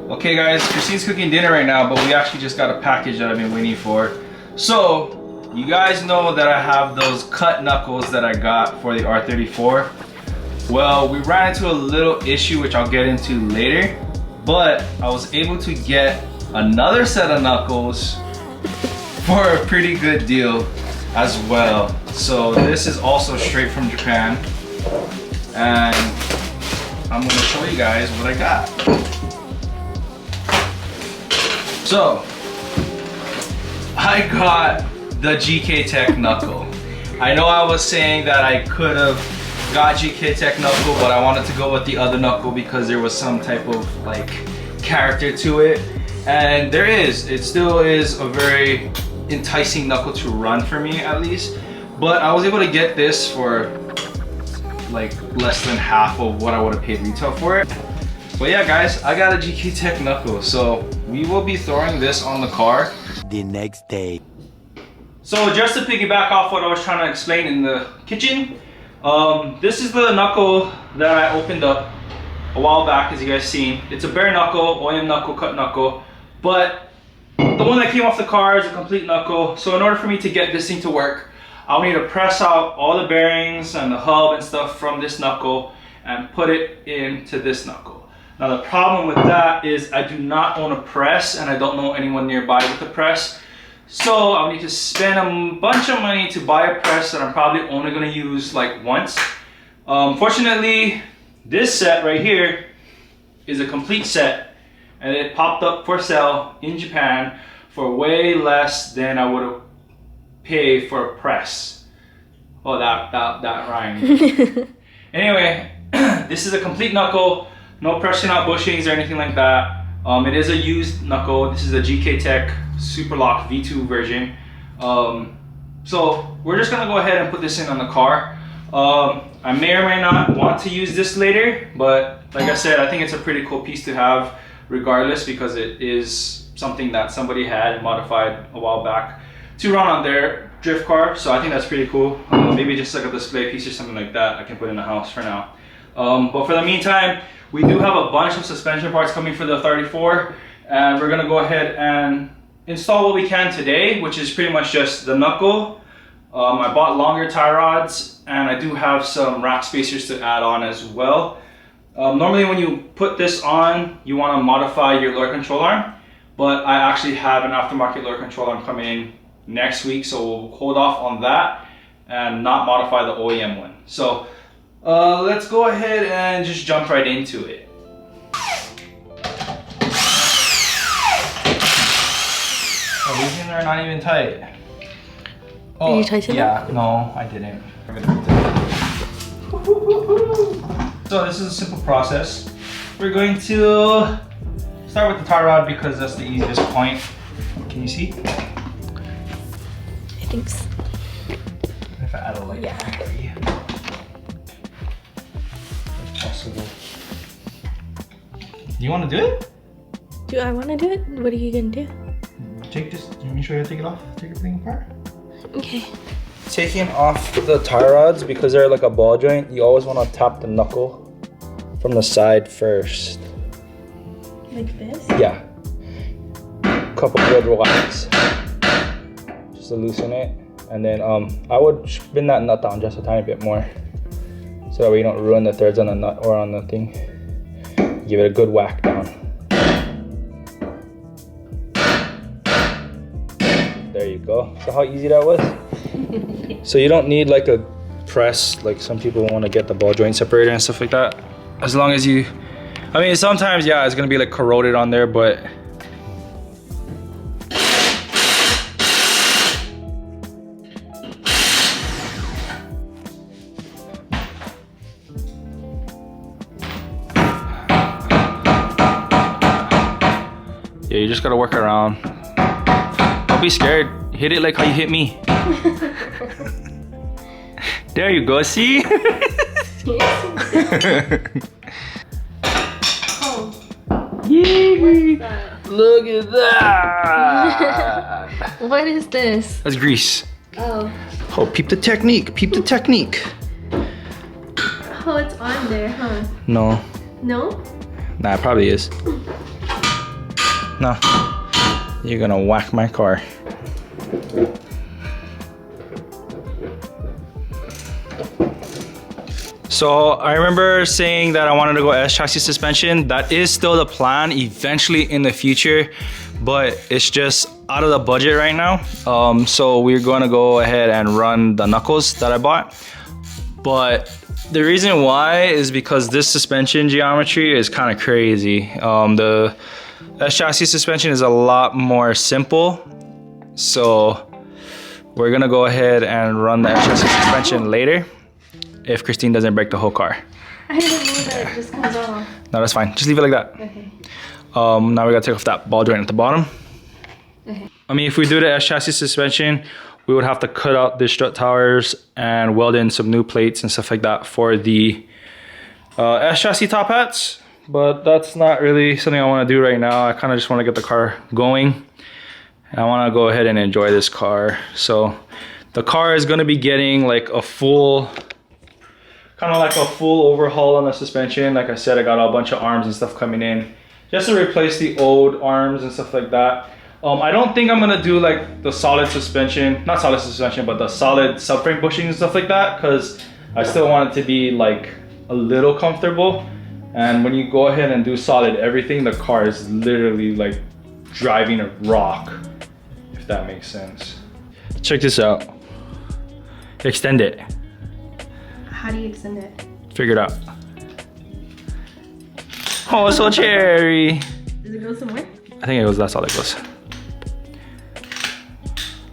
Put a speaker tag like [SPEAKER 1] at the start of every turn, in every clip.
[SPEAKER 1] Okay guys, Christine's cooking dinner right now, but we actually just got a package that I've been waiting for. So, you guys know that I have those cut knuckles that I got for the R34. Well, we ran into a little issue which I'll get into later, but I was able to get another set of knuckles for a pretty good deal as well. So this is also straight from Japan, and I'm gonna show you guys what I got. So I got the Gktech knuckle. I know I was saying that I could have got Gktech knuckle, but I wanted to go with the other knuckle because there was some type of like character to it, and there is. It still is a very enticing knuckle to run for me, at least. But I was able to get this for like less than half of what I would have paid retail for it. But yeah guys, I got a Gktech knuckle, so we will be throwing this on the car
[SPEAKER 2] the next day.
[SPEAKER 1] So just to piggyback off what I was trying to explain in the kitchen, this is the knuckle that I opened up a while back, as you guys seen. It's a bare knuckle, OEM knuckle, cut knuckle, but the one that came off the car is a complete knuckle. So in order for me to get this thing to work, I'll need to press out all the bearings and the hub and stuff from this knuckle and put it into this knuckle. Now the problem with that is I do not own a press and I don't know anyone nearby with a press. So I'll need to spend a bunch of money to buy a press that I'm probably only gonna use like once. Fortunately, this set right here is a complete set, and it popped up for sale in Japan for way less than I would have paid for a press. Oh, that rhymed. Anyway, this is a complete knuckle, no pressing out bushings or anything like that. It is a used knuckle. This is a Gktech Super Lock V2 version. So we're just gonna go ahead and put this in on the car. I may or may not want to use this later, but like I said, I think it's a pretty cool piece to have regardless, because it is something that somebody had modified a while back to run on their drift car. So I think that's pretty cool. Maybe just like a display piece or something like that I can put in the house for now. But for the meantime, we do have a bunch of suspension parts coming for the 34, and we're gonna go ahead and install what we can today, which is pretty much just the knuckle. I bought longer tie rods, and I do have some rack spacers to add on as well. Normally when you put this on, you want to modify your lower control arm, but I actually have an aftermarket lower control arm coming in next week, so we'll hold off on that and not modify the OEM one. So let's go ahead and just jump right into it. Oh, these things are not even tight. Oh,
[SPEAKER 3] did you tighten
[SPEAKER 1] them? No, I didn't. So this is a simple process. We're going to start with the tie rod because that's the easiest point. Can you see?
[SPEAKER 3] I think so.
[SPEAKER 1] If I add a light for you. If possible. Do you want to do it?
[SPEAKER 3] Do I want to do it? What are you going to do?
[SPEAKER 1] Take this, let me show you how to take it off. Take everything apart.
[SPEAKER 3] Okay.
[SPEAKER 1] Taking off the tie rods, because they're like a ball joint, you always want to tap the knuckle from the side first.
[SPEAKER 3] Like this?
[SPEAKER 1] Yeah. Couple good whacks just to loosen it, and then I would spin that nut down just a tiny bit more so that way you don't ruin the threads on the nut or on the thing. Give it a good whack down. There you go. So how easy that was? So you don't need like a press, like some people want to get the ball joint separator and stuff like that. As long as you, I mean, sometimes, yeah, it's gonna be like corroded on there, but yeah, you just gotta work around. Don't be scared. Hit it like how you hit me. There you go, see?
[SPEAKER 3] Oh.
[SPEAKER 1] Yay!
[SPEAKER 3] That?
[SPEAKER 1] Look at that!
[SPEAKER 3] What is this?
[SPEAKER 1] That's grease.
[SPEAKER 3] Oh.
[SPEAKER 1] Oh, peep the technique, peep the technique.
[SPEAKER 3] Oh, it's on there, huh?
[SPEAKER 1] No.
[SPEAKER 3] No?
[SPEAKER 1] Nah, it probably is. No. You're gonna whack my car. So I remember saying that I wanted to go S chassis suspension. That is still the plan eventually in the future, but it's just out of the budget right now. So we're gonna go ahead and run the knuckles that I bought. But the reason why is because this suspension geometry is kind of crazy. The S chassis suspension is a lot more simple. So we're gonna go ahead and run the S chassis suspension later if Christine doesn't break the whole car.
[SPEAKER 3] I didn't know that it just comes off.
[SPEAKER 1] No, that's fine. Just leave it like that.
[SPEAKER 3] Okay.
[SPEAKER 1] Now we gotta take off that ball joint at the bottom.
[SPEAKER 3] Okay.
[SPEAKER 1] I mean, if we do the S chassis suspension, we would have to cut out the strut towers and weld in some new plates and stuff like that for the S chassis top hats. But that's not really something I want to do right now. I kind of just want to get the car going. I want to go ahead and enjoy this car. So the car is going to be getting like a full, kind of like a full overhaul on the suspension. Like I said, I got a bunch of arms and stuff coming in just to replace the old arms and stuff like that. I don't think I'm gonna do like the solid suspension, not solid suspension, but the solid subframe bushings and stuff like that, because I still want it to be like a little comfortable. And when you go ahead and do solid everything, the car is literally like driving a rock, if that makes sense. Check this out. Extend it.
[SPEAKER 3] How do you extend it?
[SPEAKER 1] Figure it out. Oh, so cherry.
[SPEAKER 3] Does it go somewhere?
[SPEAKER 1] I think it goes, that's all it goes.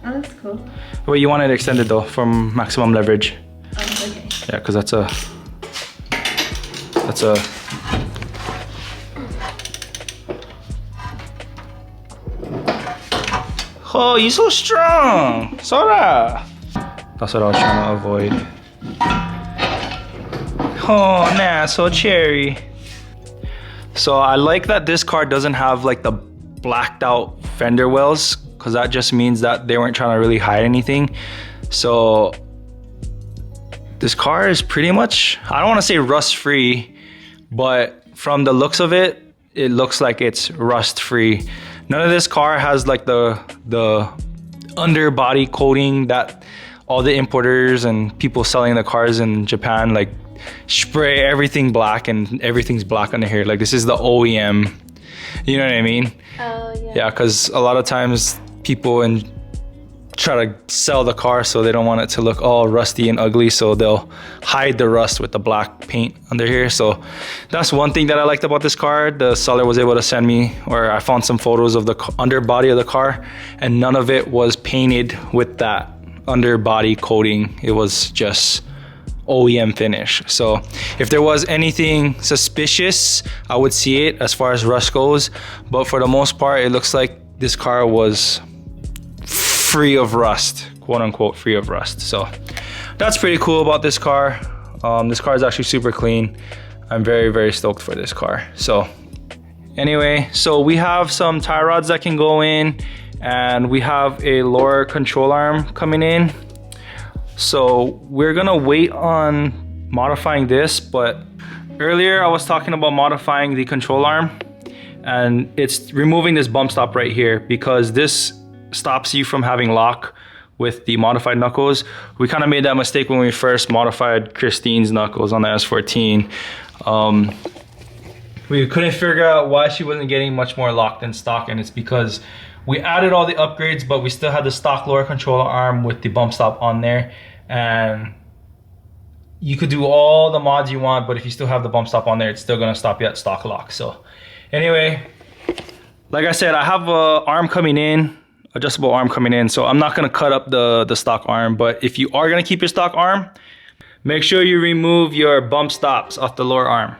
[SPEAKER 3] Oh, that's cool.
[SPEAKER 1] Wait, you want it extended though, from maximum leverage.
[SPEAKER 3] Oh, okay.
[SPEAKER 1] Yeah, because that's a... Oh, you're so strong! Sora! That's what I was trying to avoid. Oh, nah, so cherry. So I like that this car doesn't have like the blacked out fender wells, because that just means that they weren't trying to really hide anything. So this car is pretty much, I don't want to say rust free, but from the looks of it, it looks like it's rust free. None of this car has like the underbody coating that all the importers and people selling the cars in Japan like spray everything black and everything's black under here. Like this is the OEM, you know what I mean?
[SPEAKER 3] Oh, yeah.
[SPEAKER 1] Yeah, because a lot of times people try to sell the car so they don't want it to look all rusty and ugly, so they'll hide the rust with the black paint under here. So that's one thing that I liked about this car. The seller was able to send me, or I found some photos of the underbody of the car, and none of it was painted with that underbody coating. It was just OEM finish. So if there was anything suspicious, I would see it as far as rust goes, but for the most part it looks like this car was free of rust, quote unquote free of rust. So that's pretty cool about this car. This car is actually super clean. I'm very, very stoked for this car. So anyway, so we have some tie rods that can go in, and we have a lower control arm coming in. So we're gonna wait on modifying this, but earlier I was talking about modifying the control arm, and it's removing this bump stop right here because this stops you from having lock with the modified knuckles. We kind of made that mistake when we first modified Christine's knuckles on the S14. We couldn't figure out why she wasn't getting much more lock than stock, and it's because we added all the upgrades, but we still had the stock lower controller arm with the bump stop on there. And you could do all the mods you want, but if you still have the bump stop on there, it's still gonna stop you at stock lock. So anyway, like I said, I have a arm coming in, adjustable arm coming in, so I'm not gonna cut up the stock arm. But if you are gonna keep your stock arm, make sure you remove your bump stops off the lower arm.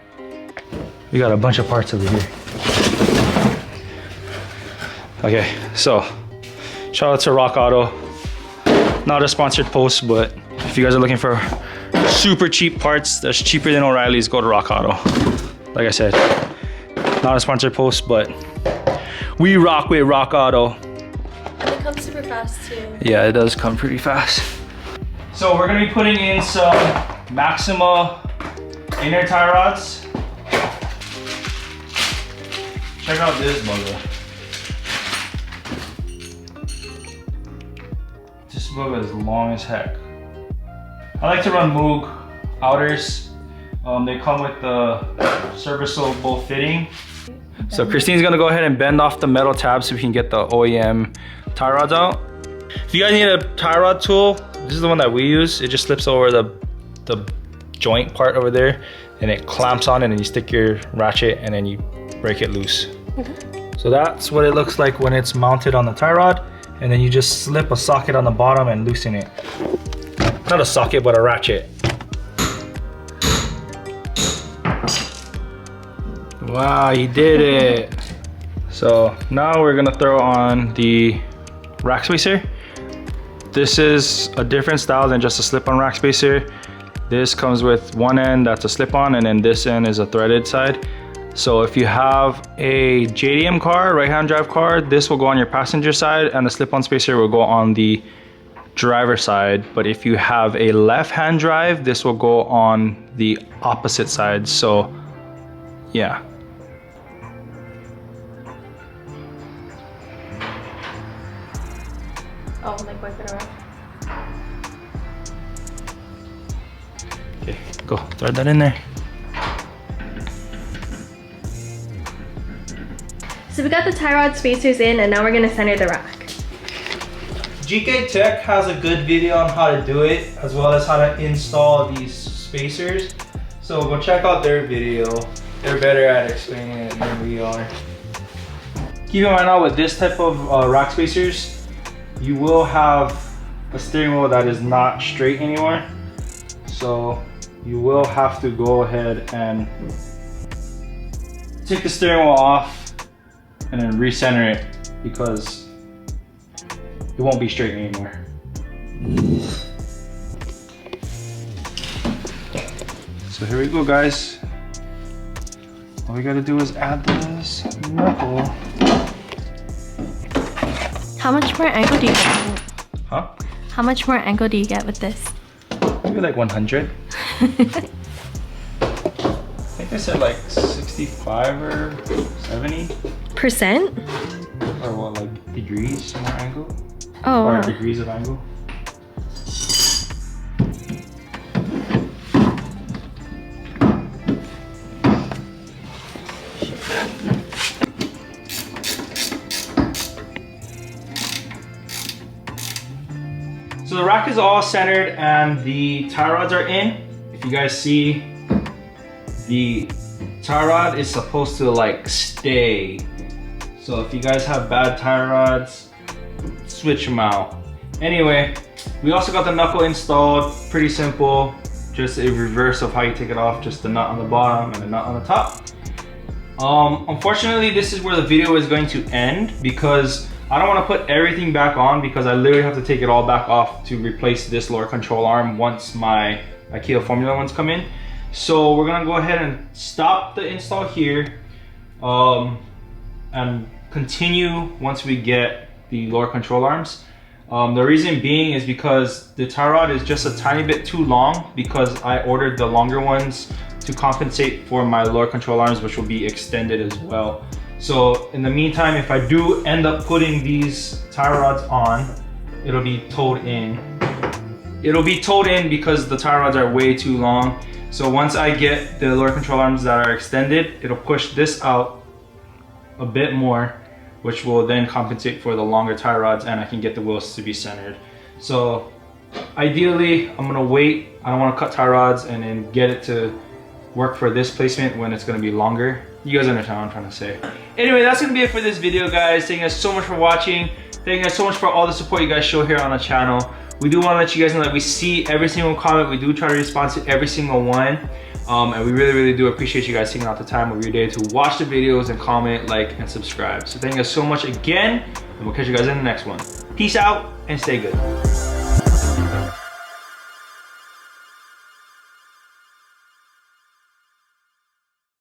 [SPEAKER 1] We got a bunch of parts over here. Okay, so shout out to Rock Auto. Not a sponsored post, but if you guys are looking for super cheap parts that's cheaper than O'Reilly's, go to Rock Auto. Like I said, not a sponsored post, but we rock with Rock Auto.
[SPEAKER 3] And it comes super fast too.
[SPEAKER 1] Yeah, it does come pretty fast. So we're gonna be putting in some Maxima inner tie rods. Check out this bugger. book is long as heck. I like to run Moog outers. They come with the serviceable fitting. So Christine's gonna go ahead and bend off the metal tabs so we can get the OEM tie rods out. If you guys need a tie rod tool, this is the one that we use. It just slips over the joint part over there and it clamps on it, and you stick your ratchet and then you break it loose. So that's what it looks like when it's mounted on the tie rod, and then you just slip a socket on the bottom and loosen it. Not a socket, but a ratchet. Wow, you did it. So now we're gonna throw on the rack spacer. This is a different style than just a slip-on rack spacer. This comes with one end that's a slip-on, and then this end is a threaded side. So if you have a JDM car, right-hand drive car, this will go on your passenger side, and the slip-on spacer will go on the driver side. But if you have a left-hand drive, this will go on the opposite side. So yeah.
[SPEAKER 3] Oh, like wipe it around.
[SPEAKER 1] Okay, go thread that in there.
[SPEAKER 3] So we got the tie rod spacers in, and now we're gonna center the rack.
[SPEAKER 1] Gktech has a good video on how to do it, as well as how to install these spacers. So go check out their video. They're better at explaining it than we are. Keep in mind now, with this type of rack spacers, you will have a steering wheel that is not straight anymore. So you will have to go ahead and take the steering wheel off and then recenter it, because it won't be straight anymore. So here we go, guys. All we gotta do is add this knuckle.
[SPEAKER 3] How much more angle do you get?
[SPEAKER 1] Huh?
[SPEAKER 3] How much more angle do you get with this?
[SPEAKER 1] Maybe like 100. I think I said like 65 or 70.
[SPEAKER 3] Percent?
[SPEAKER 1] Or what, like degrees more angle?
[SPEAKER 3] Oh,
[SPEAKER 1] Or
[SPEAKER 3] wow.
[SPEAKER 1] degrees of angle? So the rack is all centered and the tie rods are in. If you guys see, the tie rod is supposed to like stay. So if you guys have bad tie rods, switch them out. Anyway, we also got the knuckle installed. Pretty simple, just a reverse of how you take it off. Just the nut on the bottom and the nut on the top. Unfortunately, this is where the video is going to end, because I don't want to put everything back on, because I literally have to take it all back off to replace this lower control arm once my IKEA Formula ones come in. So we're gonna go ahead and stop the install here and continue once we get the lower control arms. The reason being is because the tie rod is just a tiny bit too long, because I ordered the longer ones to compensate for my lower control arms, which will be extended as well. So in the meantime, if I do end up putting these tie rods on, it'll be towed in. It'll be towed in because the tie rods are way too long. So once I get the lower control arms that are extended, it'll push this out a bit more, which will then compensate for the longer tie rods, and I can get the wheels to be centered. So ideally, I'm gonna wait. I don't wanna cut tie rods and then get it to work for this placement when it's gonna be longer. You guys understand what I'm trying to say. Anyway, that's gonna be it for this video, guys. Thank you guys so much for watching. Thank you guys so much for all the support you guys show here on the channel. We do wanna let you guys know that we see every single comment. We do try to respond to every single one. And we really do appreciate you guys taking out the time of your day to watch the videos and comment, like, and subscribe. So thank you guys so much again, and we'll catch you guys in the next one. Peace out and stay good.